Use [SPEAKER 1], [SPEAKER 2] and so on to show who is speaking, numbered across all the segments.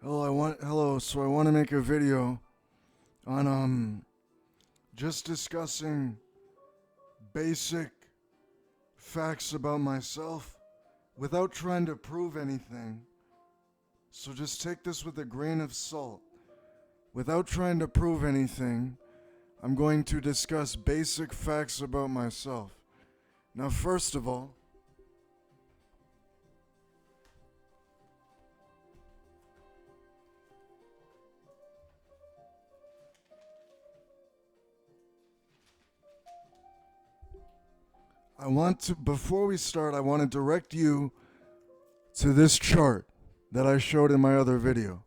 [SPEAKER 1] So I want to make a video on just discussing basic facts about myself without trying to prove anything. So just take this with a grain of salt. Without trying to prove anything, I'm going to discuss basic facts about myself. Now, first of all, before we start, I want to direct you to this chart that I showed in my other video.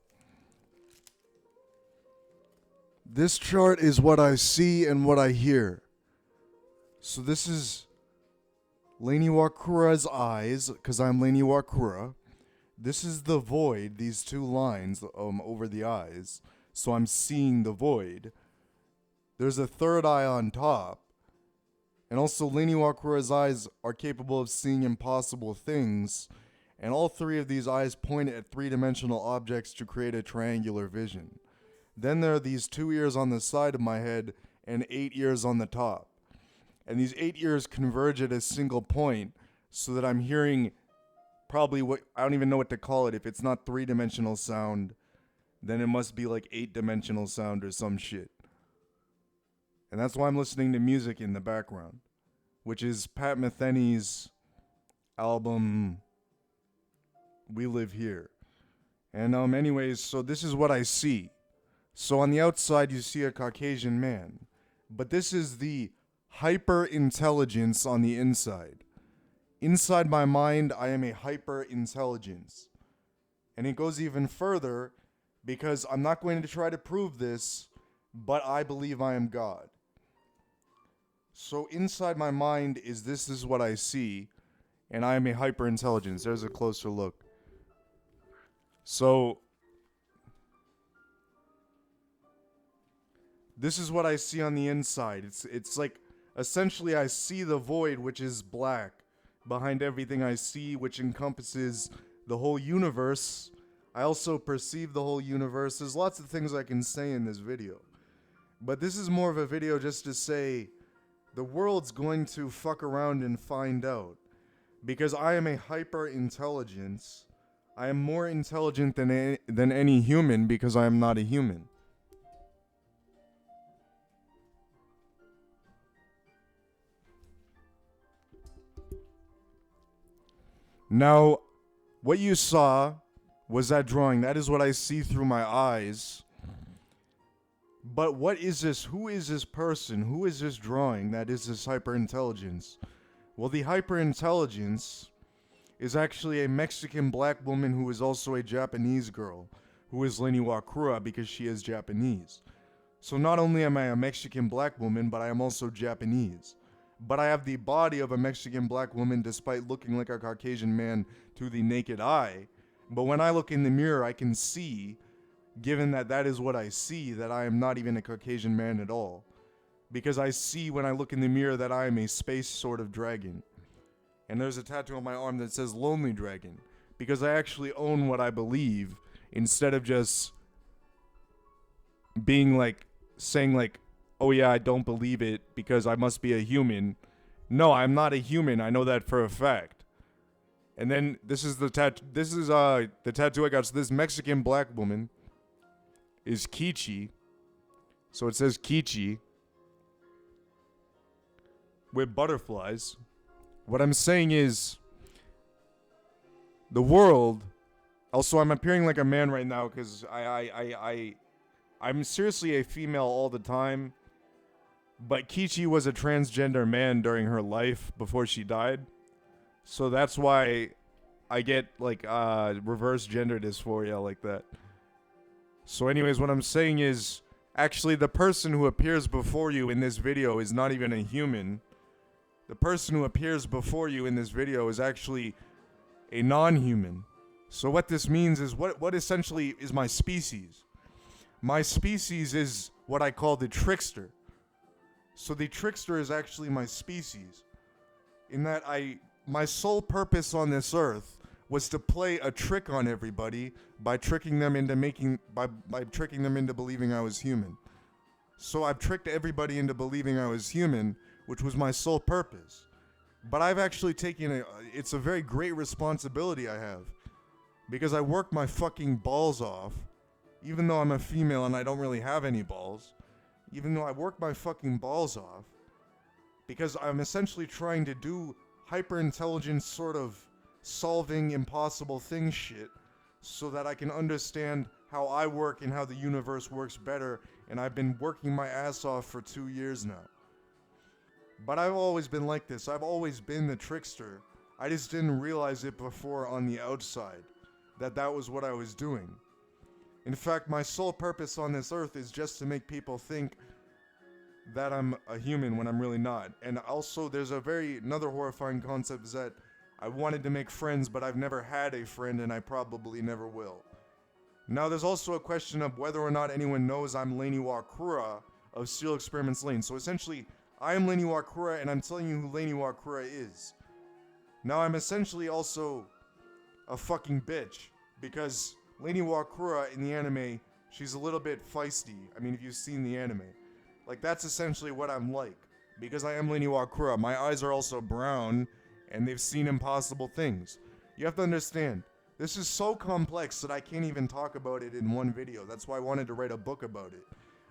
[SPEAKER 1] This chart is what I see and what I hear. So this is Lain Iwakura's eyes, because I'm Lain Iwakura. This is the void, these two lines over the eyes. So I'm seeing the void. There's a third eye on top. And also, Lain Iwakura's eyes are capable of seeing impossible things, and all three of these eyes point at three-dimensional objects to create a triangular vision. Then there are these 2 ears on the side of my head and 8 ears on the top. And these 8 ears converge at a single point, so that I'm hearing probably I don't even know what to call it. If it's not three-dimensional sound, then it must be like 8-dimensional sound or some shit. And that's why I'm listening to music in the background, which is Pat Metheny's album, We Live Here. And anyways, so this is what I see. So on the outside, you see a Caucasian man. But this is the hyper-intelligence on the inside. Inside my mind, I am a hyper-intelligence. And it goes even further, because I'm not going to try to prove this, but I believe I am God. So inside my mind this is what I see, and I am a hyper-intelligence. There's a closer look. So this is what I see on the inside. It's like, essentially I see the void, which is black, behind everything I see, which encompasses the whole universe. I also perceive the whole universe. There's lots of things I can say in this video. But this is more of a video just to say, the world's going to fuck around and find out. Because I am a hyper-intelligence. I am more intelligent than any human, because I am not a human. Now, what you saw was that drawing. That is what I see through my eyes. But what is this? Who is this person? Who is this drawing that is this hyperintelligence? Well, the hyperintelligence is actually a Mexican black woman who is also a Japanese girl, who is Lain Iwakura because she is Japanese. So not only am I a Mexican black woman, but I am also Japanese. But I have the body of a Mexican black woman despite looking like a Caucasian man to the naked eye. But when I look in the mirror, I can see, given that that is what I see, that I am not even a Caucasian man at all. Because I see when I look in the mirror that I am a space sort of dragon. And there's a tattoo on my arm that says Lonely Dragon. Because I actually own what I believe, instead of just being like, saying like, oh yeah, I don't believe it because I must be a human. No, I'm not a human. I know that for a fact. And then this is the tattoo. This is the tattoo I got. So this Mexican black woman is Kichi. So it says Kichi with butterflies. What I'm saying is the world. Also, I'm appearing like a man right now because I'm seriously a female all the time. But Kichi was a transgender man during her life before she died. So that's why I get like reverse gender dysphoria like that. So anyways, what I'm saying is, actually the person who appears before you in this video is not even a human. The person who appears before you in this video is actually a non-human. So what this means is, what essentially is my species? My species is what I call the trickster. So the trickster is actually my species. In that my sole purpose on this earth was to play a trick on everybody by tricking them into tricking them into believing I was human. So I've tricked everybody into believing I was human, which was my sole purpose. But I've actually taken it's a very great responsibility I have, because I work my fucking balls off, even though I'm a female and I don't really have any balls, even though I work my fucking balls off, because I'm essentially trying to do hyper-intelligent sort of solving impossible things shit so that I can understand how I work and how the universe works better, and I've been working my ass off for 2 years now. But I've always been like this. I've always been the trickster. I just didn't realize it before on the outside, that was what I was doing. In fact, my sole purpose on this earth is just to make people think that I'm a human when I'm really not. And also, there's another horrifying concept is that I wanted to make friends, but I've never had a friend, and I probably never will. Now, there's also a question of whether or not anyone knows I'm Lain Iwakura of Serial Experiments Lain. So essentially, I am Lain Iwakura, and I'm telling you who Lain Iwakura is. Now, I'm essentially also a fucking bitch, because Lain Iwakura in the anime, she's a little bit feisty. I mean, if you've seen the anime. Like, that's essentially what I'm like, because I am Lain Iwakura. My eyes are also brown, and they've seen impossible things. You have to understand, this is so complex that I can't even talk about it in one video. That's why I wanted to write a book about it.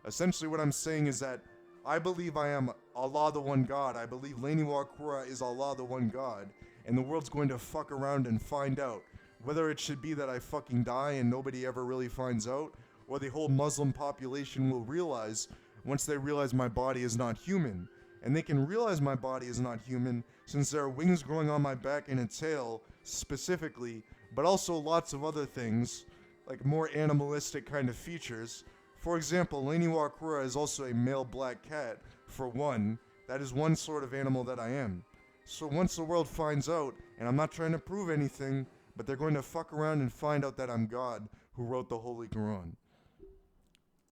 [SPEAKER 1] Essentially what I'm saying is that I believe I am Allah the One God. I believe Lain Iwakura is Allah the One God, and the world's going to fuck around and find out whether it should be that I fucking die and nobody ever really finds out, or the whole Muslim population will realize once they realize my body is not human. And they can realize my body is not human since there are wings growing on my back and a tail specifically, but also lots of other things, like more animalistic kind of features. For example, Lain Iwakura is also a male black cat, for one. That is one sort of animal that I am. So once the world finds out, and I'm not trying to prove anything, but they're going to fuck around and find out that I'm God who wrote the Holy Quran.